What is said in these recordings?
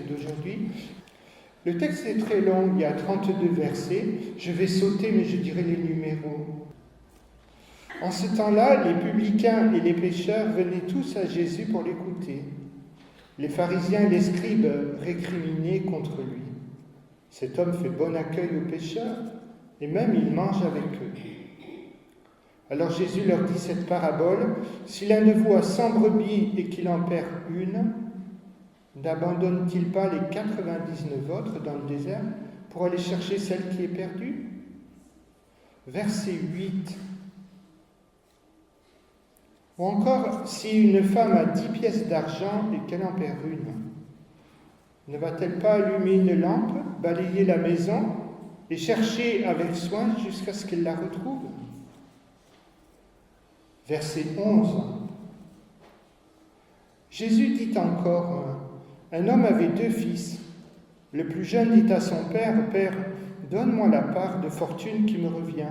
d'aujourd'hui. Le texte est très long, il y a 32 versets. Je vais sauter, mais je dirai les numéros. En ce temps-là, les publicains et les pécheurs venaient tous à Jésus pour l'écouter. Les pharisiens et les scribes récriminaient contre lui. Cet homme fait bon accueil aux pécheurs, et même il mange avec eux. Alors Jésus leur dit cette parabole, si l'un de vous a 100 brebis et qu'il en perd une, n'abandonne-t-il pas les 99 autres dans le désert pour aller chercher celle qui est perdue? Verset 8. Ou encore, si une femme a 10 pièces d'argent et qu'elle en perd une, ne va-t-elle pas allumer une lampe, balayer la maison et chercher avec soin jusqu'à ce qu'elle la retrouve? Verset 11. Jésus dit encore, un homme avait 2 fils. Le plus jeune dit à son père, « Père, donne-moi la part de fortune qui me revient. »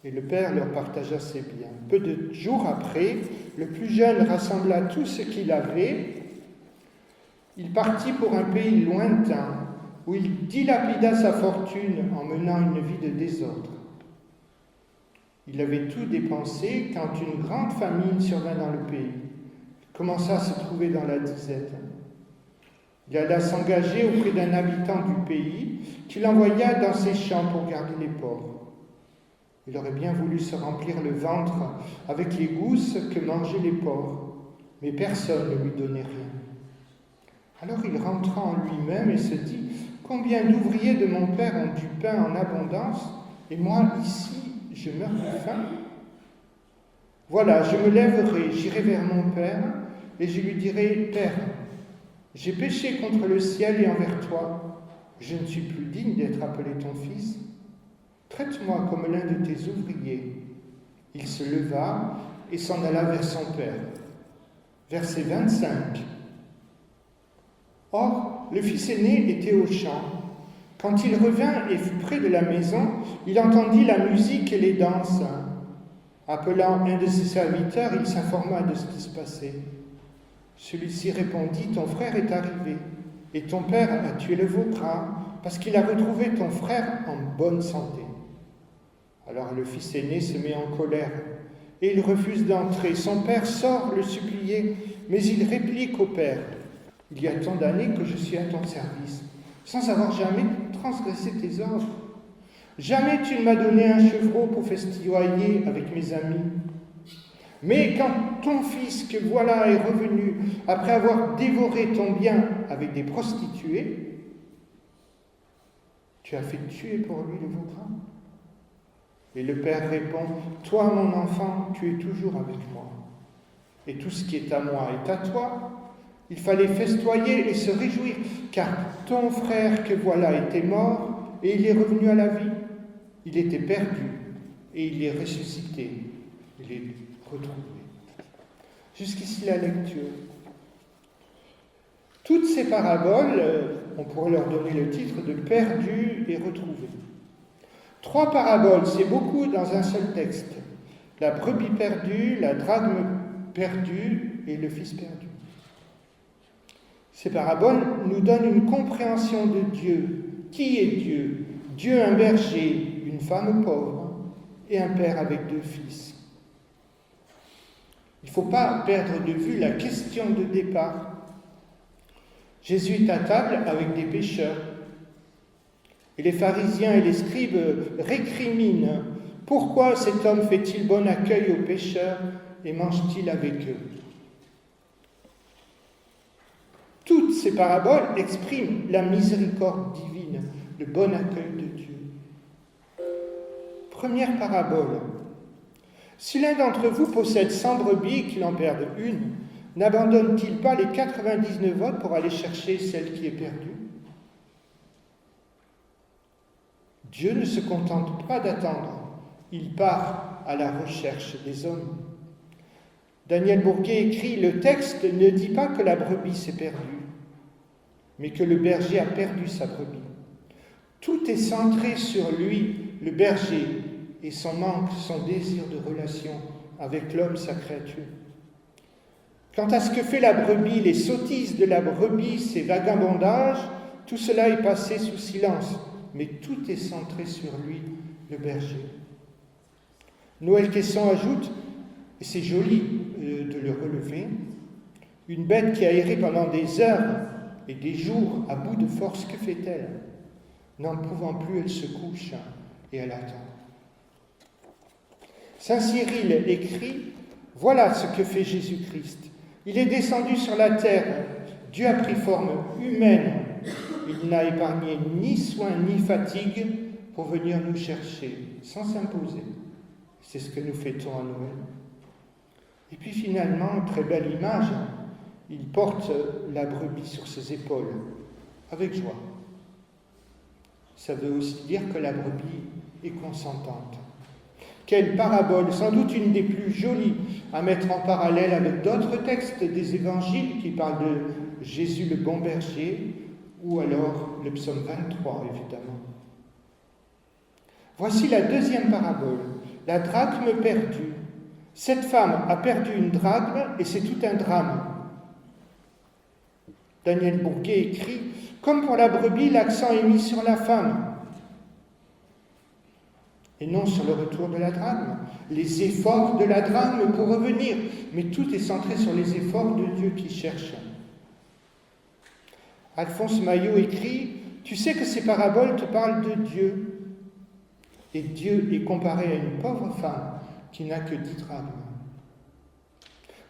Et le père leur partagea ses biens. Peu de jours après, le plus jeune rassembla tout ce qu'il avait. Il partit pour un pays lointain, où il dilapida sa fortune en menant une vie de désordre. Il avait tout dépensé quand une grande famine survint dans le pays. Il commença à se trouver dans la disette. Il alla s'engager auprès d'un habitant du pays qui l'envoya dans ses champs pour garder les pauvres. Il aurait bien voulu se remplir le ventre avec les gousses que mangeaient les pauvres, mais personne ne lui donnait rien. Alors il rentra en lui-même et se dit, « Combien d'ouvriers de mon père ont du pain en abondance, et moi ici, je meurs de faim? Voilà, je me lèverai, j'irai vers mon père, et je lui dirai, « Père, j'ai péché contre le ciel et envers toi, je ne suis plus digne d'être appelé ton fils. Traite-moi comme l'un de tes ouvriers. » Il se leva et s'en alla vers son père. Verset 25. Or, le fils aîné était au champ. Quand il revint et fut près de la maison, il entendit la musique et les danses. Appelant un de ses serviteurs, il s'informa de ce qui se passait. Celui-ci répondit, « Ton frère est arrivé, et ton père a tué le vôtre, parce qu'il a retrouvé ton frère en bonne santé. » Alors le fils aîné se met en colère, et il refuse d'entrer. Son père sort le supplier, mais il réplique au père, « Il y a tant d'années que je suis à ton service, sans avoir jamais transgressé tes ordres. Jamais tu ne m'as donné un chevreau pour festoyer avec mes amis. Mais quand ton fils que voilà est revenu, après avoir dévoré ton bien avec des prostituées, tu as fait tuer pour lui le vôtre. » Et le père répond, « Toi, mon enfant, tu es toujours avec moi, et tout ce qui est à moi est à toi. Il fallait festoyer et se réjouir, car ton frère que voilà était mort, et il est revenu à la vie. Il était perdu, et il est ressuscité. Il est retrouvé. » Jusqu'ici la lecture. Toutes ces paraboles, on pourrait leur donner le titre de « perdu et retrouvé ». 3 paraboles, c'est beaucoup dans un seul texte. La brebis perdue, la drachme perdue et le fils perdu. Ces paraboles nous donnent une compréhension de Dieu. Qui est Dieu? Dieu, un berger, une femme pauvre et un père avec 2 fils. Il ne faut pas perdre de vue la question de départ. Jésus est à table avec des pécheurs. Et les pharisiens et les scribes récriminent. Pourquoi cet homme fait-il bon accueil aux pécheurs et mange-t-il avec eux? Toutes ces paraboles expriment la miséricorde divine, le bon accueil de Dieu. Première parabole. Si l'un d'entre vous possède 100 brebis et qu'il en perde une, n'abandonne-t-il pas les 99 autres pour aller chercher celle qui est perdue? Dieu ne se contente pas d'attendre, il part à la recherche des hommes. Daniel Bourguet écrit, « Le texte ne dit pas que la brebis s'est perdue, mais que le berger a perdu sa brebis. Tout est centré sur lui, le berger, et son manque, son désir de relation avec l'homme, sa créature. Quant à ce que fait la brebis, les sottises de la brebis, ses vagabondages, tout cela est passé sous silence, mais tout est centré sur lui, le berger. Noël Quesson ajoute, et c'est joli de le relever, une bête qui a erré pendant des heures et des jours à bout de force, que fait-elle? N'en pouvant plus, elle se couche et elle attend. Saint Cyril écrit, voilà ce que fait Jésus-Christ. Il est descendu sur la terre, Dieu a pris forme humaine, il n'a épargné ni soin ni fatigue pour venir nous chercher, sans s'imposer. C'est ce que nous fêtons à Noël. Et puis finalement, très belle image, il porte la brebis sur ses épaules, avec joie. Ça veut aussi dire que la brebis est consentante. Quelle parabole, sans doute une des plus jolies à mettre en parallèle avec d'autres textes des évangiles qui parlent de Jésus le bon berger, ou alors le psaume 23, évidemment. Voici la deuxième parabole, la drachme perdue. Cette femme a perdu une drachme et c'est tout un drame. Daniel Bourguet écrit, comme pour la brebis, l'accent est mis sur la femme et non sur le retour de la drachme, les efforts de la drachme pour revenir, mais tout est centré sur les efforts de Dieu qui cherche. Alphonse Maillot écrit, tu sais que ces paraboles te parlent de Dieu, et Dieu est comparé à une pauvre femme qui n'a que 10 drachmes.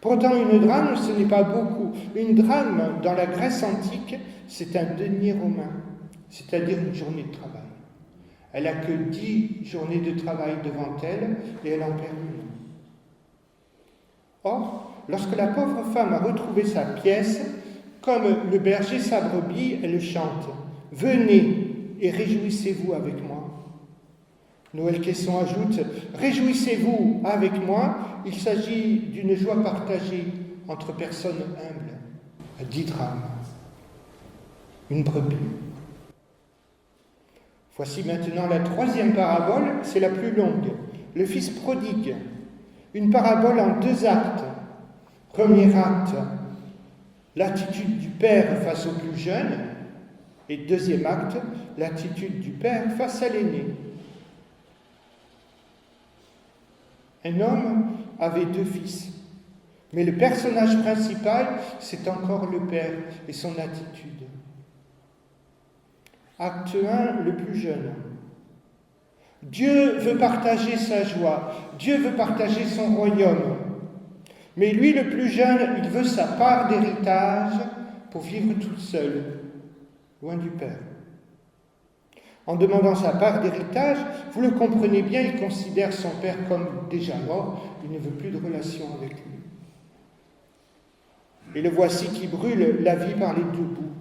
Pourtant, une drachme, ce n'est pas beaucoup. Une drachme, dans la Grèce antique, c'est un denier romain, c'est-à-dire une journée de travail. Elle n'a que 10 journées de travail devant elle, et elle en perd une. Or, lorsque la pauvre femme a retrouvé sa pièce, comme le berger sa brebis, elle chante « Venez et réjouissez-vous avec moi ». Noël Quesson ajoute « Réjouissez-vous avec moi ». Il s'agit d'une joie partagée entre personnes humbles. À 10 drachmes. Une brebis. Voici maintenant la troisième parabole, c'est la plus longue. Le fils prodigue. Une parabole en 2 actes. Premier acte, l'attitude du père face au plus jeune. Et deuxième acte, l'attitude du père face à l'aîné. Un homme avait 2 fils, mais le personnage principal, c'est encore le père et son attitude. Acte 1, le plus jeune. Dieu veut partager sa joie, Dieu veut partager son royaume. Mais lui, le plus jeune, il veut sa part d'héritage pour vivre tout seul, loin du Père. En demandant sa part d'héritage, vous le comprenez bien, il considère son père comme déjà mort, il ne veut plus de relation avec lui. Et le voici qui brûle la vie par les 2 bouts.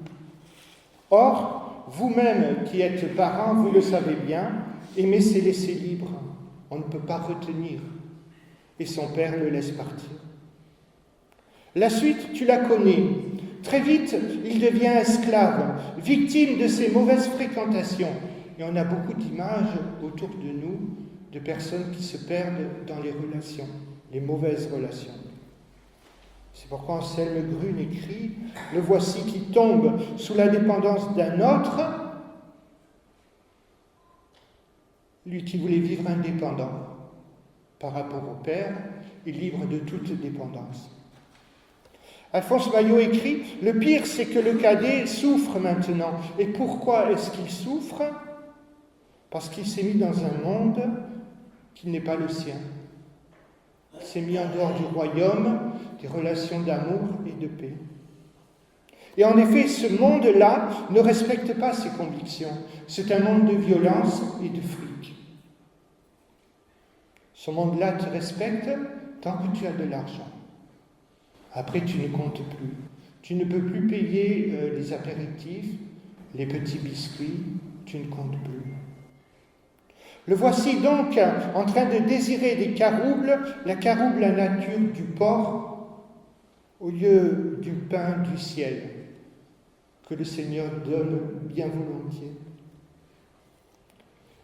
Or, vous-même qui êtes parents, vous le savez bien, aimer c'est laisser libre, on ne peut pas retenir. Et son père le laisse partir. La suite, tu la connais. Très vite, il devient esclave, victime de ses mauvaises fréquentations. Et on a beaucoup d'images autour de nous de personnes qui se perdent dans les relations, les mauvaises relations. C'est pourquoi Anselme Grune écrit « Le voici qui tombe sous la dépendance d'un autre, lui qui voulait vivre indépendant par rapport au Père et libre de toute dépendance. » Alphonse Maillot écrit « Le pire, c'est que le cadet souffre maintenant. Et pourquoi est-ce qu'il souffre ? Parce qu'il s'est mis dans un monde qui n'est pas le sien. Il s'est mis en dehors du royaume, des relations d'amour et de paix. Et en effet, ce monde-là ne respecte pas ses convictions. C'est un monde de violence et de fric. Ce monde-là te respecte tant que tu as de l'argent. Après, tu ne comptes plus. Tu ne peux plus payer les apéritifs, les petits biscuits, tu ne comptes plus. Le voici donc en train de désirer des caroubles, la carouble, la nature du porc, au lieu du pain du ciel, que le Seigneur donne bien volontiers.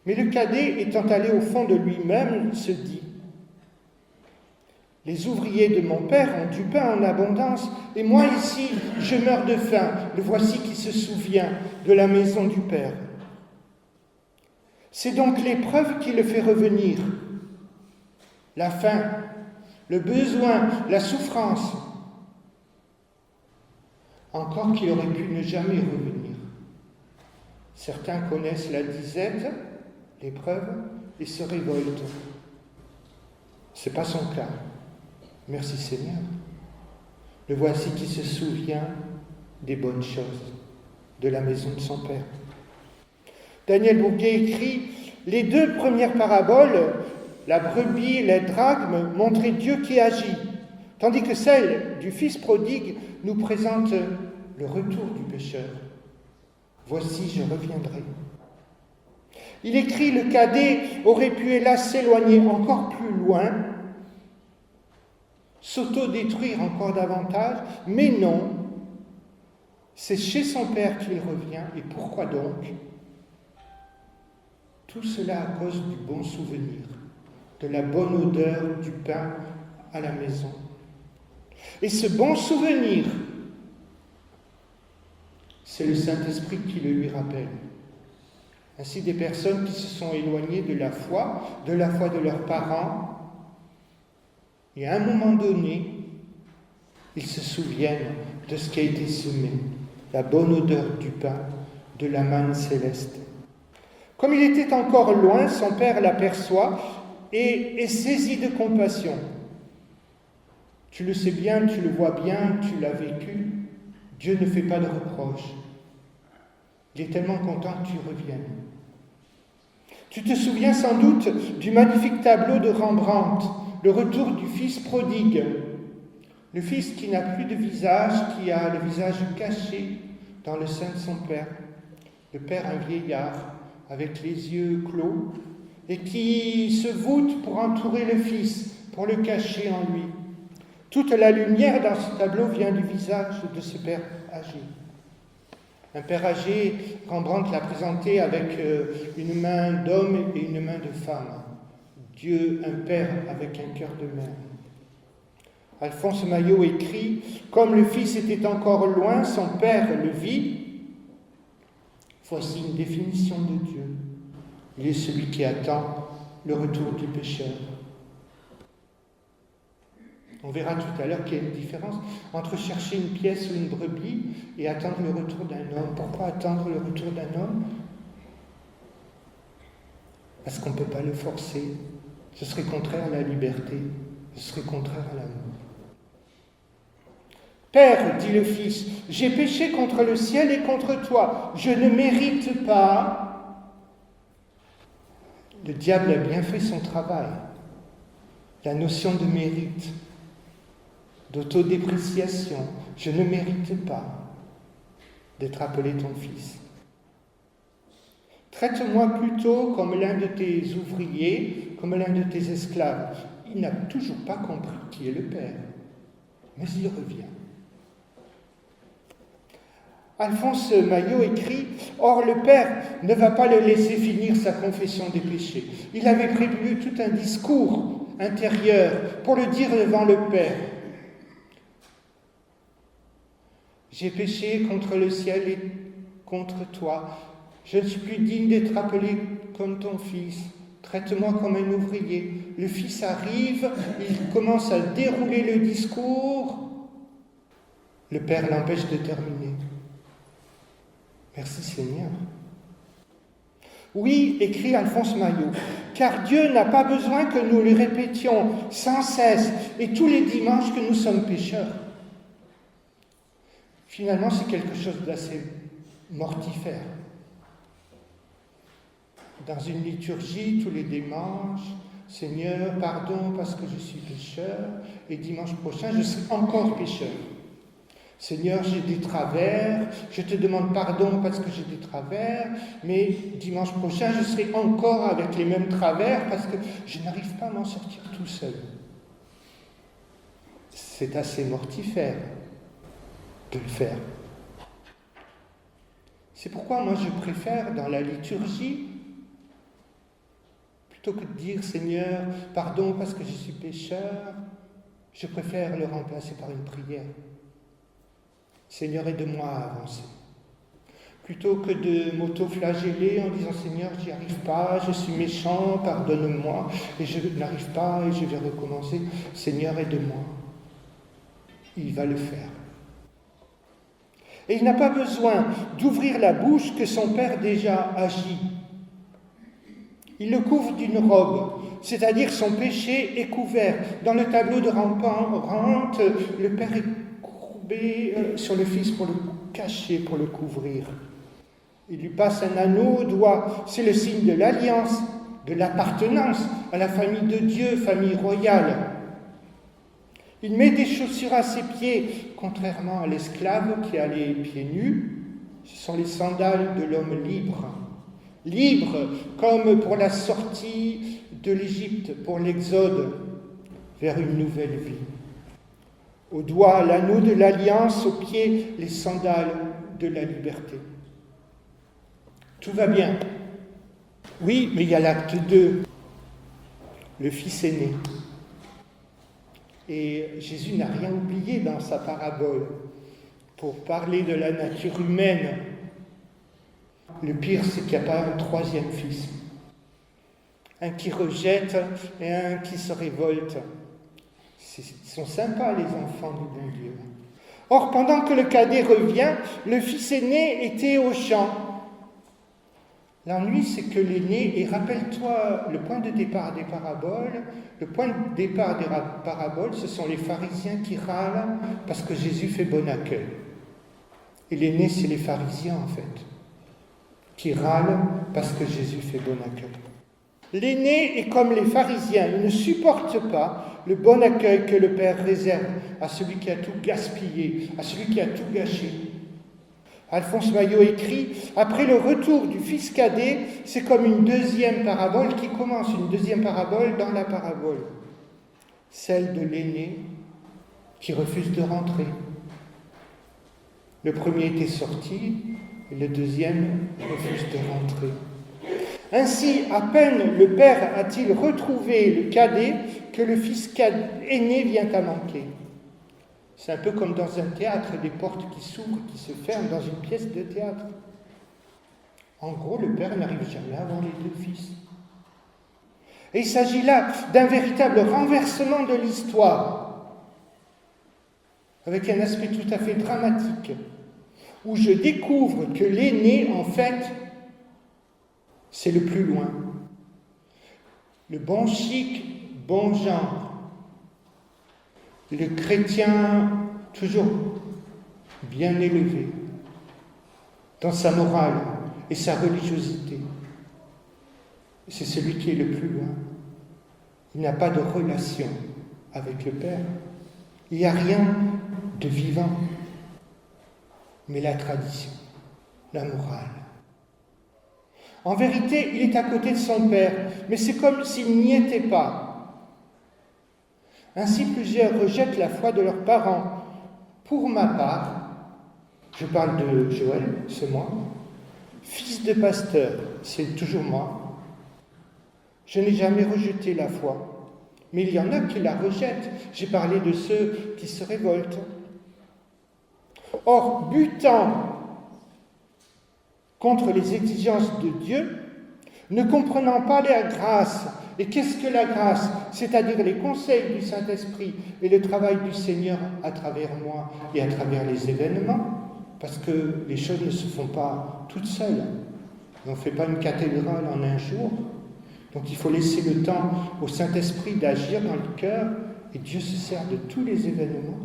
Mais le cadet, étant allé au fond de lui-même, se dit Les ouvriers de mon père ont du pain en abondance, et moi ici, je meurs de faim. Le voici qui se souvient de la maison du Père. C'est donc l'épreuve qui le fait revenir. La faim, le besoin, la souffrance. Encore qu'il aurait pu ne jamais revenir. Certains connaissent la disette, l'épreuve, et se révoltent. Ce n'est pas son cas. Merci Seigneur. Le voici qui se souvient des bonnes choses, de la maison de son Père. Daniel Bourguet écrit « Les deux premières paraboles, la brebis et les drachmes, montraient Dieu qui agit, tandis que celle du Fils prodigue nous présente le retour du pécheur. Voici, je reviendrai. » Il écrit « Le cadet aurait pu hélas s'éloigner encore plus loin, s'auto-détruire encore davantage, mais non, c'est chez son Père qu'il revient. Et pourquoi donc ? Tout cela à cause du bon souvenir, de la bonne odeur du pain à la maison. Et ce bon souvenir, c'est le Saint-Esprit qui le lui rappelle. Ainsi, des personnes qui se sont éloignées de la foi de leurs parents, et à un moment donné, ils se souviennent de ce qui a été semé, la bonne odeur du pain, de la manne céleste. Comme il était encore loin, son père l'aperçoit et est saisi de compassion. Tu le sais bien, tu le vois bien, tu l'as vécu. Dieu ne fait pas de reproches. Il est tellement content que tu reviennes. Tu te souviens sans doute du magnifique tableau de Rembrandt, le retour du fils prodigue. Le fils qui n'a plus de visage, qui a le visage caché dans le sein de son père. Le père, un vieillard, avec les yeux clos, et qui se voûte pour entourer le fils, pour le cacher en lui. Toute la lumière dans ce tableau vient du visage de ce père âgé. Un père âgé, Rembrandt l'a présenté avec une main d'homme et une main de femme. Dieu, un père avec un cœur de mère. Alphonse Maillot écrit « Comme le fils était encore loin, son père le vit. » Voici une définition de Dieu. Il est celui qui attend le retour du pécheur. On verra tout à l'heure qu'il y a une différence entre chercher une pièce ou une brebis et attendre le retour d'un homme. Pourquoi attendre le retour d'un homme ? Parce qu'on ne peut pas le forcer. Ce serait contraire à la liberté. Ce serait contraire à l'amour. Père, dit le fils, j'ai péché contre le ciel et contre toi. Je ne mérite pas. Le diable a bien fait son travail. La notion de mérite, d'autodépréciation. Je ne mérite pas d'être appelé ton fils. Traite-moi plutôt comme l'un de tes ouvriers, comme l'un de tes esclaves. Il n'a toujours pas compris qui est le Père, mais il revient. Alphonse Maillot écrit « Or le Père ne va pas le laisser finir sa confession des péchés. Il avait prévu tout un discours intérieur pour le dire devant le Père. J'ai péché contre le ciel et contre toi. Je ne suis plus digne d'être appelé comme ton fils. Traite-moi comme un ouvrier. » Le fils arrive, il commence à dérouler le discours. Le Père l'empêche de terminer. Merci Seigneur. Oui, écrit Alphonse Maillot, car Dieu n'a pas besoin que nous lui répétions sans cesse et tous les dimanches que nous sommes pécheurs. Finalement, c'est quelque chose d'assez mortifère. Dans une liturgie, tous les dimanches, Seigneur, pardon parce que je suis pécheur, et dimanche prochain, je serai encore pécheur. Seigneur, j'ai des travers, je te demande pardon parce que j'ai des travers, mais dimanche prochain, je serai encore avec les mêmes travers parce que je n'arrive pas à m'en sortir tout seul. C'est assez mortifère de le faire. C'est pourquoi moi je préfère dans la liturgie, plutôt que de dire Seigneur, pardon parce que je suis pécheur, Je préfère le remplacer par une prière. Seigneur, aide-moi à avancer. Plutôt que de m'auto-flageller en disant Seigneur, j'y arrive pas, je suis méchant, pardonne-moi, et je n'arrive pas et je vais recommencer. Seigneur, aide-moi. Il va le faire. Et il n'a pas besoin d'ouvrir la bouche que son Père déjà agit. Il le couvre d'une robe, c'est-à-dire son péché est couvert. Dans le tableau de Rembrandt, le Père est courbé sur le Fils pour le cacher, pour le couvrir. Il lui passe un anneau au doigt, c'est le signe de l'alliance, de l'appartenance à la famille de Dieu, famille royale. Il met des chaussures à ses pieds, contrairement à l'esclave qui a les pieds nus. Ce sont les sandales de l'homme libre. Libre comme pour la sortie de l'Égypte, pour l'exode vers une nouvelle vie. Au doigt, l'anneau de l'alliance, aux pieds, les sandales de la liberté. Tout va bien. Oui, mais il y a l'acte 2, le fils aîné. Et Jésus n'a rien oublié dans sa parabole pour parler de la nature humaine. Le pire, c'est qu'il n'y a pas un troisième fils. Un qui rejette et un qui se révolte. Ils sont sympas, les enfants du bon Dieu. Or, pendant que le cadet revient, le fils aîné était au champ. L'ennui, c'est que l'aîné, et rappelle-toi le point de départ des paraboles, le point de départ des paraboles, ce sont les pharisiens qui râlent parce que Jésus fait bon accueil. Et l'aîné, c'est les pharisiens, en fait, qui râlent parce que Jésus fait bon accueil. L'aîné est comme les pharisiens, il ne supporte pas le bon accueil que le Père réserve à celui qui a tout gaspillé, à celui qui a tout gâché. Alphonse Maillot écrit « Après le retour du fils cadet, c'est comme une deuxième parabole qui commence, une deuxième parabole dans la parabole. Celle de l'aîné qui refuse de rentrer. Le premier était sorti et le deuxième refuse de rentrer. Ainsi, à peine le père a-t-il retrouvé le cadet que le fils aîné vient à manquer. » C'est un peu comme dans un théâtre, des portes qui s'ouvrent, qui se ferment dans une pièce de théâtre. En gros, le père n'arrive jamais à avoir les deux fils. Et il s'agit là d'un véritable renversement de l'histoire, avec un aspect tout à fait dramatique, où je découvre que l'aîné, en fait, c'est le plus loin. Le bon chic, bon genre. Le chrétien toujours bien élevé dans sa morale et sa religiosité. C'est celui qui est le plus loin. Il n'a pas de relation avec le Père. Il n'y a rien de vivant. Mais la tradition, la morale. En vérité, il est à côté de son Père, mais c'est comme s'il n'y était pas. Ainsi, plusieurs rejettent la foi de leurs parents. Pour ma part, je parle de Joël, c'est moi, fils de pasteur, c'est toujours moi. Je n'ai jamais rejeté la foi, mais il y en a qui la rejettent. J'ai parlé de ceux qui se révoltent. Or, butant contre les exigences de Dieu, ne comprenant pas la grâce. Et qu'est-ce que la grâce ? C'est-à-dire les conseils du Saint-Esprit et le travail du Seigneur à travers moi et à travers les événements, parce que les choses ne se font pas toutes seules. On ne fait pas une cathédrale en un jour. Donc il faut laisser le temps au Saint-Esprit d'agir dans le cœur, et Dieu se sert de tous les événements.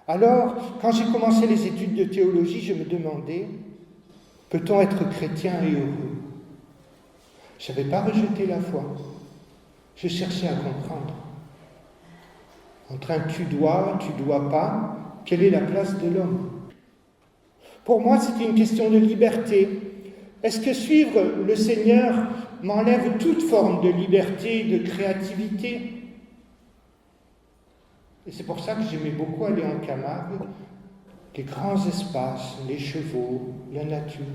Alors, quand j'ai commencé les études de théologie, je me demandais, peut-on être chrétien et heureux ? Je n'avais pas rejeté la foi. Je cherchais à comprendre. Entre un tu dois pas, quelle est la place de l'homme ? Pour moi, c'était une question de liberté. Est-ce que suivre le Seigneur m'enlève toute forme de liberté, de créativité ? Et c'est pour ça que j'aimais beaucoup aller en Camargue, les grands espaces, les chevaux, la nature.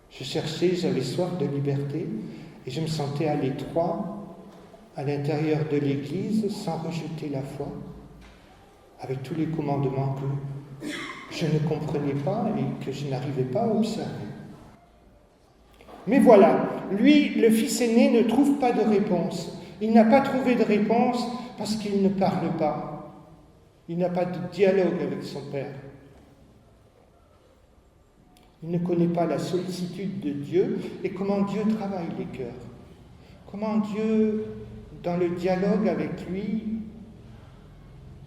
Je cherchais, j'avais soif de liberté, et je me sentais à l'étroit à l'intérieur de l'Église sans rejeter la foi, avec tous les commandements que je ne comprenais pas et que je n'arrivais pas à observer. Mais voilà, lui, le fils aîné, ne trouve pas de réponse. Il n'a pas trouvé de réponse parce qu'il ne parle pas. Il n'a pas de dialogue avec son père. Il ne connaît pas la sollicitude de Dieu et comment Dieu travaille les cœurs. Comment Dieu, dans le dialogue avec lui,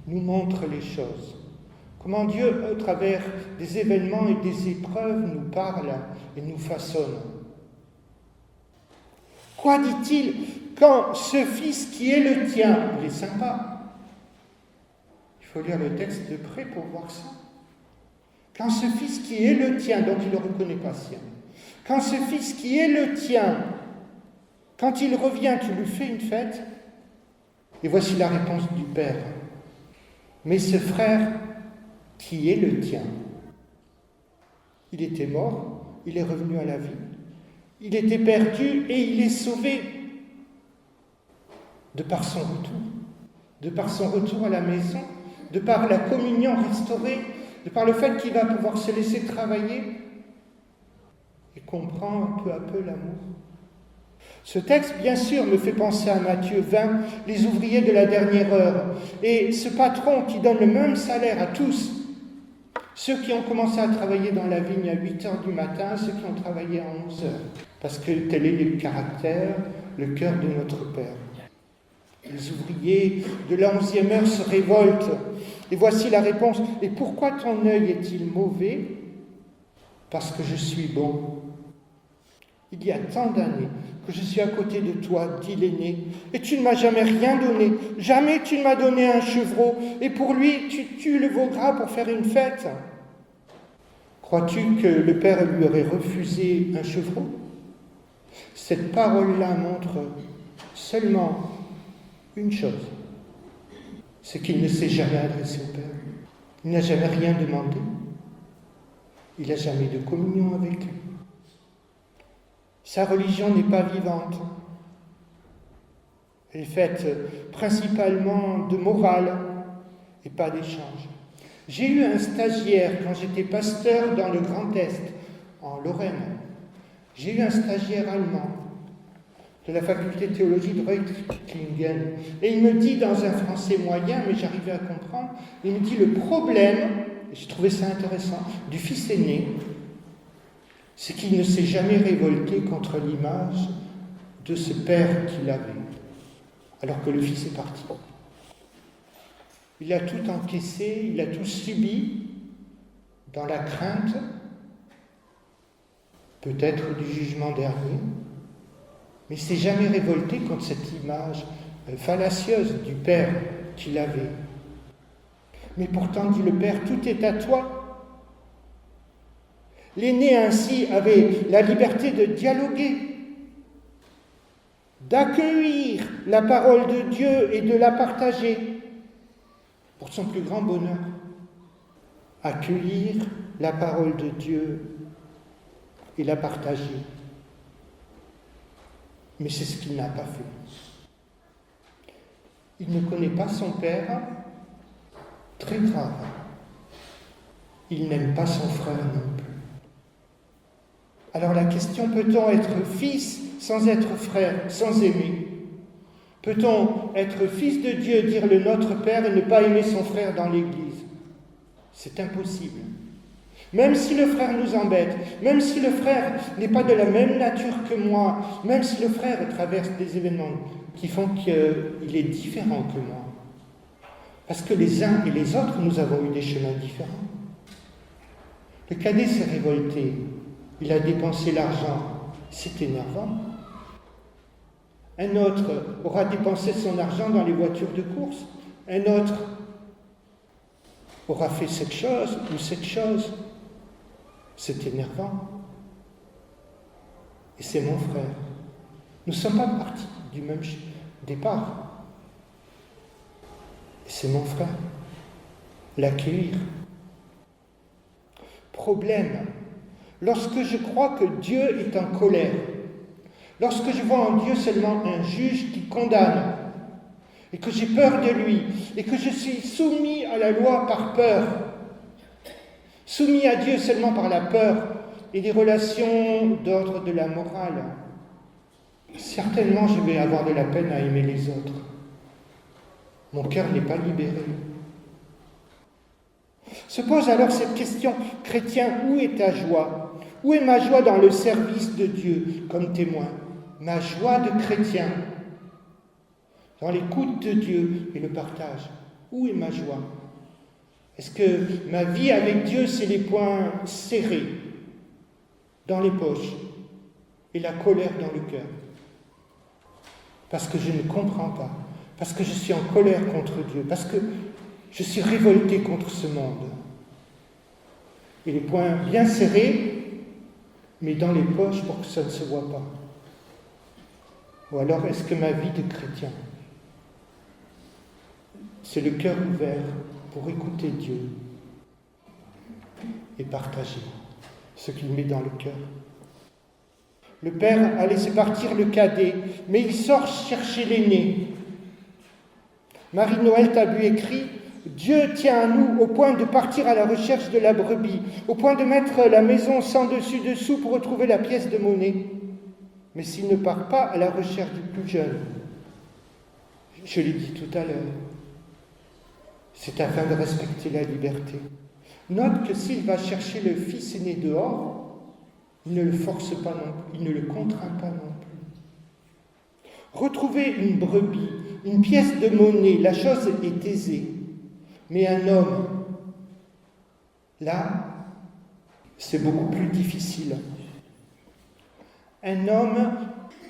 nous montre les choses. Comment Dieu, au travers des événements et des épreuves, nous parle et nous façonne. Quoi dit-il quand ce fils qui est le tien, il est sympa. Il faut lire le texte de près pour voir ça. Quand ce fils qui est le tien, donc il ne le reconnaît pas sien, quand ce fils qui est le tien, quand il revient, tu lui fais une fête, et voici la réponse du père. Mais ce frère qui est le tien, il était mort, il est revenu à la vie. Il était perdu et il est sauvé de par son retour à la maison, de par la communion restaurée, de par le fait qu'il va pouvoir se laisser travailler et comprendre peu à peu l'amour. Ce texte, bien sûr, me fait penser à Matthieu 20, les ouvriers de la dernière heure, et ce patron qui donne le même salaire à tous, ceux qui ont commencé à travailler dans la vigne à 8 heures du matin, ceux qui ont travaillé à 11 heures. Parce que tel est le caractère, le cœur de notre Père. Les ouvriers de la 11e heure se révoltent. Et voici la réponse. Et pourquoi ton œil est-il mauvais ? Parce que je suis bon. Il y a tant d'années que je suis à côté de toi, dit l'aîné, et tu ne m'as jamais rien donné. Jamais tu ne m'as donné un chevreau. Et pour lui, tu tues le veau gras pour faire une fête. Crois-tu que le père lui aurait refusé un chevreau ? Cette parole-là montre seulement une chose, c'est qu'il ne s'est jamais adressé au Père. Il n'a jamais rien demandé. Il n'a jamais de communion avec lui. Sa religion n'est pas vivante. Elle est faite principalement de morale et pas d'échange. J'ai eu un stagiaire quand j'étais pasteur dans le Grand Est, en Lorraine. J'ai eu un stagiaire allemand de la faculté de théologie de Reutlingen. Et il me dit, dans un français moyen, mais j'arrivais à comprendre, il me dit le problème, et j'ai trouvé ça intéressant, du fils aîné, c'est qu'il ne s'est jamais révolté contre l'image de ce père qu'il avait, alors que le fils est parti. Il a tout encaissé, il a tout subi dans la crainte, peut-être du jugement dernier, mais il ne s'est jamais révolté contre cette image fallacieuse du Père qu'il avait. Mais pourtant, dit le Père, tout est à toi. L'aîné ainsi avait la liberté de dialoguer, d'accueillir la parole de Dieu et de la partager pour son plus grand bonheur. Accueillir la parole de Dieu et la partager. Mais c'est ce qu'il n'a pas fait. Il ne connaît pas son père, très grave. Il n'aime pas son frère non plus. Alors la question, peut-on être fils sans être frère, sans aimer ? Peut-on être fils de Dieu, dire le Notre Père et ne pas aimer son frère dans l'Église ? C'est impossible. Même si le frère nous embête, même si le frère n'est pas de la même nature que moi, même si le frère traverse des événements qui font qu'il est différent que moi. Parce que les uns et les autres, nous avons eu des chemins différents. Le cadet s'est révolté, il a dépensé l'argent, c'est énervant. Un autre aura dépensé son argent dans les voitures de course, un autre aura fait cette chose ou cette chose. C'est énervant. Et c'est mon frère. Nous ne sommes pas partis du même départ. Et c'est mon frère. L'accueillir. Problème. Lorsque je crois que Dieu est en colère, lorsque je vois en Dieu seulement un juge qui condamne, et que j'ai peur de lui, et que je suis soumis à la loi par peur, soumis à Dieu seulement par la peur et des relations d'ordre de la morale, certainement je vais avoir de la peine à aimer les autres. Mon cœur n'est pas libéré. Se pose alors cette question, chrétien, où est ta joie? Où est ma joie dans le service de Dieu comme témoin? Ma joie de chrétien, dans l'écoute de Dieu et le partage. Où est ma joie? Est-ce que ma vie avec Dieu, c'est les poings serrés dans les poches et la colère dans le cœur? Parce que je ne comprends pas, parce que je suis en colère contre Dieu, parce que je suis révolté contre ce monde. Et les poings bien serrés, mais dans les poches pour que ça ne se voit pas. Ou alors, est-ce que ma vie de chrétien, c'est le cœur ouvert pour écouter Dieu et partager ce qu'il met dans le cœur? Le père a laissé partir le cadet, mais il sort chercher l'aîné. Marie-Noël Tabu écrit « Dieu tient à nous au point de partir à la recherche de la brebis, au point de mettre la maison sans dessus-dessous pour retrouver la pièce de monnaie. Mais s'il ne part pas à la recherche du plus jeune, je l'ai dit tout à l'heure, c'est afin de respecter la liberté. Note que s'il va chercher le fils aîné dehors, il ne le force pas non plus, il ne le contraint pas non plus. Retrouver une brebis, une pièce de monnaie, la chose est aisée. Mais un homme, là, c'est beaucoup plus difficile. Un homme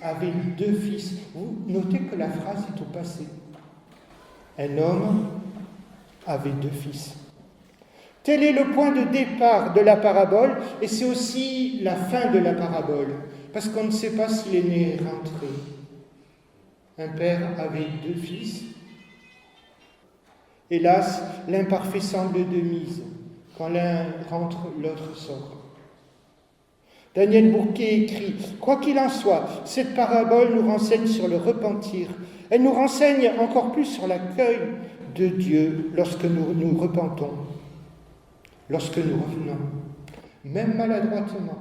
avait 2 fils. Vous notez que la phrase est au passé. Un homme avait 2 fils. Tel est le point de départ de la parabole, et c'est aussi la fin de la parabole, parce qu'on ne sait pas si l'aîné est rentré. Un père avait 2 fils. Hélas, l'imparfait semble de mise. Quand l'un rentre, l'autre sort. Daniel Bourquet écrit « Quoi qu'il en soit, cette parabole nous renseigne sur le repentir. Elle nous renseigne encore plus sur l'accueil de Dieu lorsque nous nous repentons, lorsque nous revenons, même maladroitement,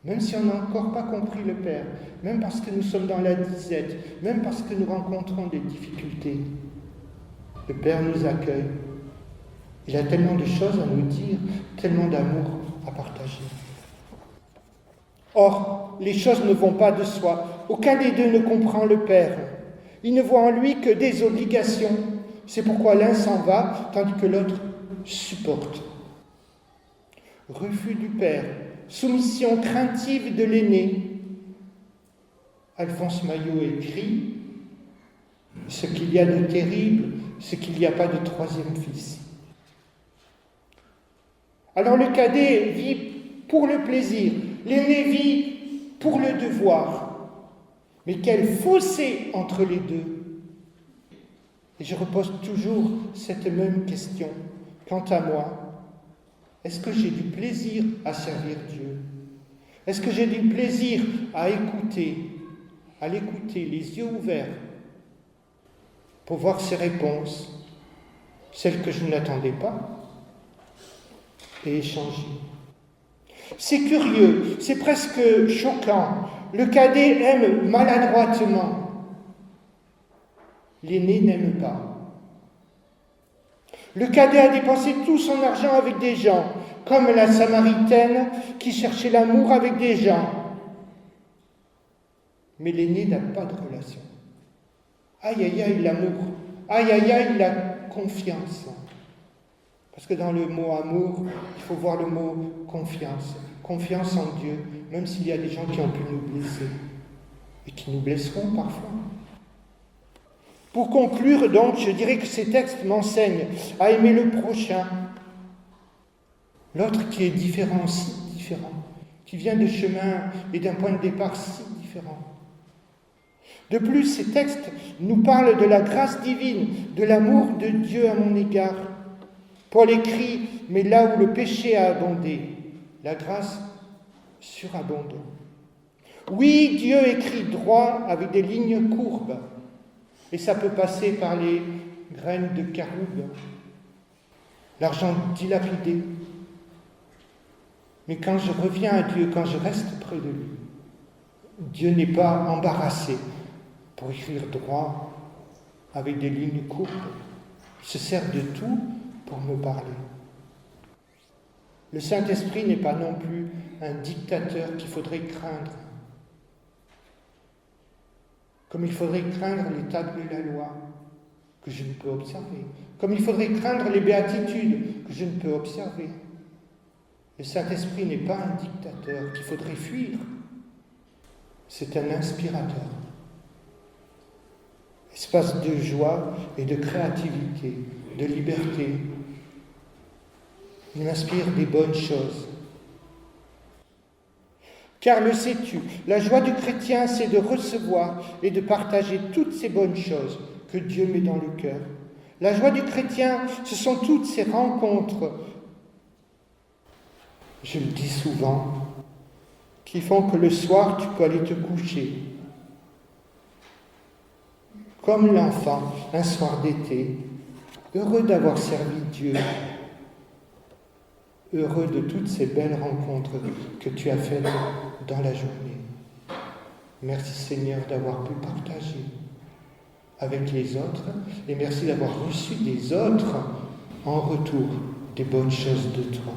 même si on n'a encore pas compris le Père, même parce que nous sommes dans la disette, même parce que nous rencontrons des difficultés. Le Père nous accueille. Il a tellement de choses à nous dire, tellement d'amour à partager. Or, les choses ne vont pas de soi. Aucun des deux ne comprend le Père. Il ne voit en lui que des obligations. C'est pourquoi l'un s'en va, tandis que l'autre supporte. Refus du Père, soumission craintive de l'aîné. Alphonse Maillot écrit « Ce qu'il y a de terrible, c'est qu'il n'y a pas de 3e fils. » Alors le cadet vit pour le plaisir, l'aîné vit pour le devoir. Mais quel fossé entre les deux! Et je repose toujours cette même question. Quant à moi, est-ce que j'ai du plaisir à servir Dieu? Est-ce que j'ai du plaisir à l'écouter, les yeux ouverts, pour voir ses réponses, celles que je n'attendais pas, et échanger? C'est curieux, c'est presque choquant. Le cadet aime maladroitement. L'aîné n'aime pas. Le cadet a dépensé tout son argent avec des gens, comme la Samaritaine qui cherchait l'amour avec des gens. Mais l'aîné n'a pas de relation. Aïe, aïe, aïe, l'amour. Aïe, aïe, aïe, la confiance. Parce que dans le mot amour, il faut voir le mot confiance. Confiance en Dieu, même s'il y a des gens qui ont pu nous blesser et qui nous blesseront parfois. Pour conclure, donc, je dirais que ces textes m'enseignent à aimer le prochain, l'autre qui est différent, si différent, qui vient de chemin et d'un point de départ si différent. De plus, ces textes nous parlent de la grâce divine, de l'amour de Dieu à mon égard. Paul écrit « Mais là où le péché a abondé, la grâce surabonde. » Oui, Dieu écrit droit avec des lignes courbes. Et ça peut passer par les graines de caroube, l'argent dilapidé. Mais quand je reviens à Dieu, quand je reste près de lui, Dieu n'est pas embarrassé pour écrire droit avec des lignes courbes. Il se sert de tout pour me parler. Le Saint-Esprit n'est pas non plus un dictateur qu'il faudrait craindre. Comme il faudrait craindre les tables de la loi, que je ne peux observer. Comme il faudrait craindre les béatitudes, que je ne peux observer. Le Saint-Esprit n'est pas un dictateur qu'il faudrait fuir. C'est un inspirateur. Espace de joie et de créativité, de liberté. Il m'inspire des bonnes choses. Car le sais-tu, la joie du chrétien, c'est de recevoir et de partager toutes ces bonnes choses que Dieu met dans le cœur. La joie du chrétien, ce sont toutes ces rencontres, je le dis souvent, qui font que le soir, tu peux aller te coucher. Comme l'enfant, un soir d'été, heureux d'avoir servi Dieu, heureux de toutes ces belles rencontres que tu as faites dans la journée. Merci Seigneur d'avoir pu partager avec les autres et merci d'avoir reçu des autres en retour des bonnes choses de toi.